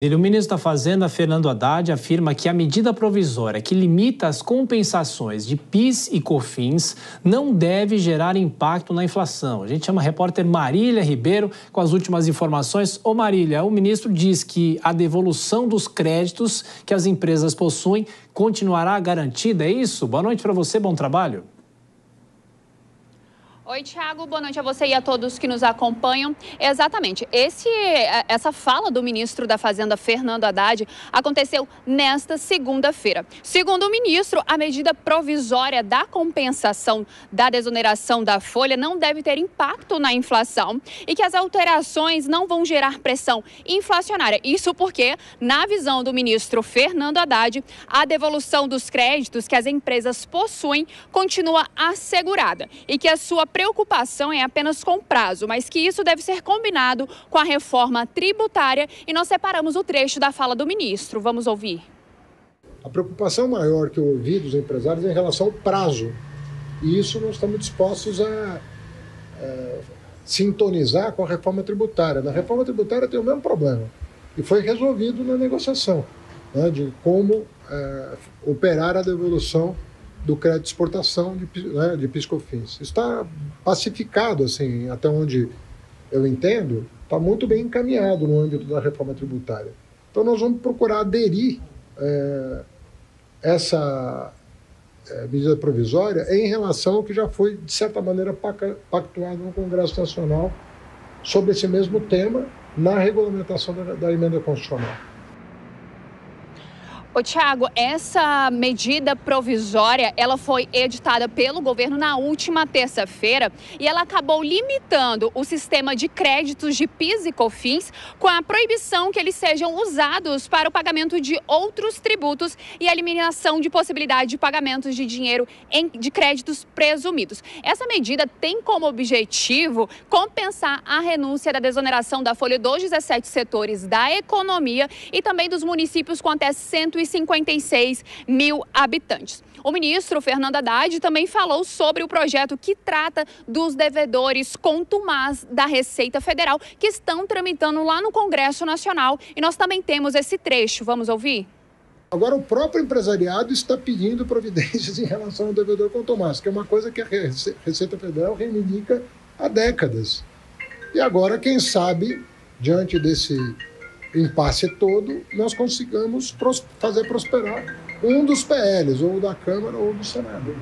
O ministro da Fazenda, Fernando Haddad, afirma que a medida provisória que limita as compensações de PIS e COFINS não deve gerar impacto na inflação. A gente chama a repórter Marília Ribeiro com as últimas informações. Ô Marília, o ministro diz que a devolução dos créditos que as empresas possuem continuará garantida, é isso? Boa noite para você, bom trabalho. Oi, Thiago, boa noite a você e a todos que nos acompanham. Exatamente, essa fala do ministro da Fazenda, Fernando Haddad, aconteceu nesta segunda-feira. Segundo o ministro, a medida provisória da compensação da desoneração da folha não deve ter impacto na inflação e que as alterações não vão gerar pressão inflacionária. Isso porque, na visão do ministro Fernando Haddad, a devolução dos créditos que as empresas possuem continua assegurada e que a sua preocupação é apenas com prazo, mas que isso deve ser combinado com a reforma tributária e nós separamos o trecho da fala do ministro. Vamos ouvir. A preocupação maior que eu ouvi dos empresários é em relação ao prazo. E isso nós estamos dispostos a sintonizar com a reforma tributária. Na reforma tributária tem o mesmo problema e foi resolvido na negociação, né, de como operar a devolução do crédito de exportação de PIS/COFINS. Isso está pacificado, assim, até onde eu entendo, está muito bem encaminhado no âmbito da reforma tributária. Então nós vamos procurar aderir essa medida provisória em relação ao que já foi, de certa maneira, pactuado no Congresso Nacional sobre esse mesmo tema na regulamentação da emenda constitucional. Ô, Thiago, essa medida provisória, ela foi editada pelo governo na última terça-feira e ela acabou limitando o sistema de créditos de PIS e COFINS com a proibição que eles sejam usados para o pagamento de outros tributos e a eliminação de possibilidade de pagamentos de dinheiro de créditos presumidos. Essa medida tem como objetivo compensar a renúncia da desoneração da folha dos 17 setores da economia e também dos municípios com até 156 mil habitantes. O ministro Fernando Haddad também falou sobre o projeto que trata dos devedores contumaz da Receita Federal que estão tramitando lá no Congresso Nacional. E nós também temos esse trecho. Vamos ouvir? Agora, o próprio empresariado está pedindo providências em relação ao devedor contumaz, que é uma coisa que a Receita Federal reivindica há décadas. E agora, quem sabe, diante desse impasse todo, nós consigamos fazer prosperar um dos PLs, ou da Câmara ou do Senado.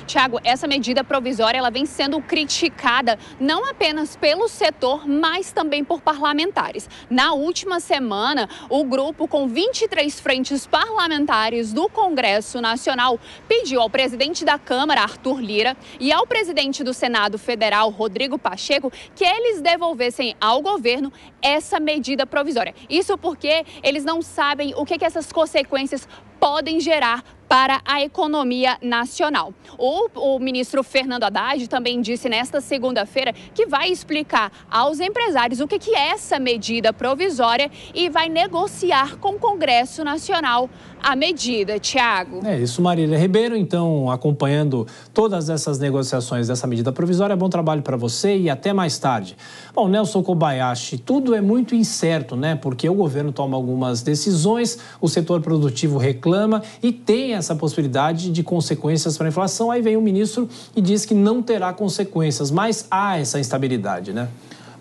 Thiago, essa medida provisória ela vem sendo criticada não apenas pelo setor, mas também por parlamentares. Na última semana, o grupo com 23 frentes parlamentares do Congresso Nacional pediu ao presidente da Câmara, Arthur Lira, e ao presidente do Senado Federal, Rodrigo Pacheco, que eles devolvessem ao governo essa medida provisória. Isso porque eles não sabem o que essas consequências podem gerar para a economia nacional. O ministro Fernando Haddad também disse nesta segunda-feira que vai explicar aos empresários o que é essa medida provisória e vai negociar com o Congresso Nacional a medida. Thiago. É isso, Marília Ribeiro. Então, acompanhando todas essas negociações dessa medida provisória, bom trabalho para você e até mais tarde. Bom, Nelson Kobayashi, tudo é muito incerto, né? Porque o governo toma algumas decisões, o setor produtivo reclama e tem essa possibilidade de consequências para a inflação. Aí vem o ministro e diz que não terá consequências, mas há essa instabilidade, né?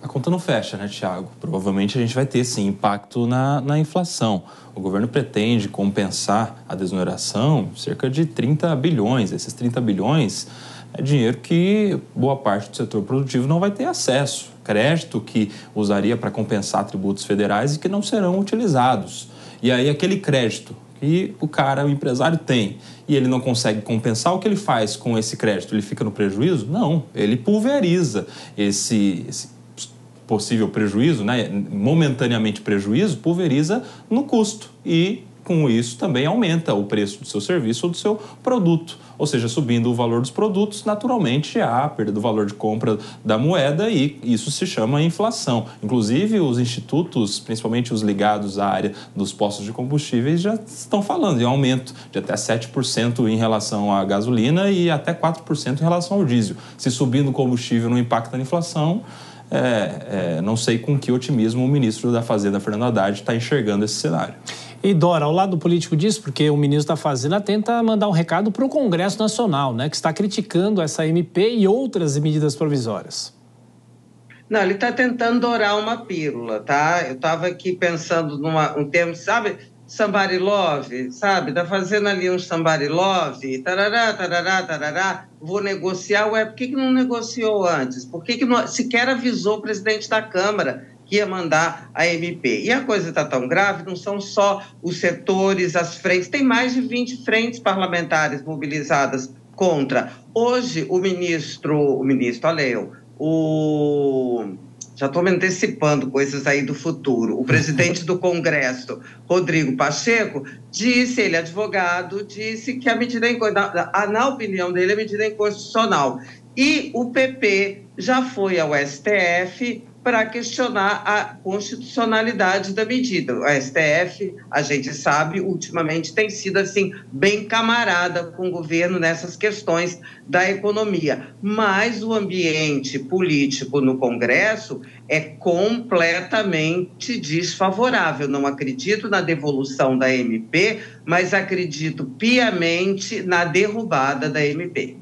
A conta não fecha, né, Thiago? Provavelmente a gente vai ter, sim, impacto na inflação. O governo pretende compensar a desoneração cerca de 30 bilhões. Esses 30 bilhões é dinheiro que boa parte do setor produtivo não vai ter acesso. Crédito que usaria para compensar tributos federais e que não serão utilizados. E aí aquele crédito que o empresário tem e ele não consegue compensar, o que ele faz com esse crédito? Ele fica no prejuízo? Não, ele pulveriza esse possível prejuízo, né, momentaneamente prejuízo, pulveriza no custo e com isso também aumenta o preço do seu serviço ou do seu produto. Ou seja, subindo o valor dos produtos, naturalmente há a perda do valor de compra da moeda e isso se chama inflação. Inclusive, os institutos, principalmente os ligados à área dos postos de combustíveis, já estão falando em aumento de até 7% em relação à gasolina e até 4% em relação ao diesel. Se subindo o combustível não impacta na inflação, não sei com que otimismo o ministro da Fazenda, Fernando Haddad, está enxergando esse cenário. E, Dora, ao lado político disso, porque o ministro da Fazenda tenta mandar um recado para o Congresso Nacional, né, que está criticando essa MP e outras medidas provisórias. Não, ele está tentando dourar uma pílula, tá? Eu estava aqui pensando um termo, sabe, somebody love, sabe? Está fazendo ali um somebody love, tarará, tarará, tarará, vou negociar. Ué, por que não negociou antes? Por que não, sequer avisou o presidente da Câmara que ia mandar a MP? E a coisa está tão grave, não são só os setores, as frentes, tem mais de 20 frentes parlamentares mobilizadas contra. Hoje, já estou me antecipando coisas aí do futuro. O presidente do Congresso, Rodrigo Pacheco, ele é advogado, disse que a medida na opinião dele, a medida é inconstitucional. E o PP já foi ao STF para questionar a constitucionalidade da medida. O STF, a gente sabe, ultimamente tem sido assim bem camarada com o governo nessas questões da economia, mas o ambiente político no Congresso é completamente desfavorável. Não acredito na devolução da MP, mas acredito piamente na derrubada da MP.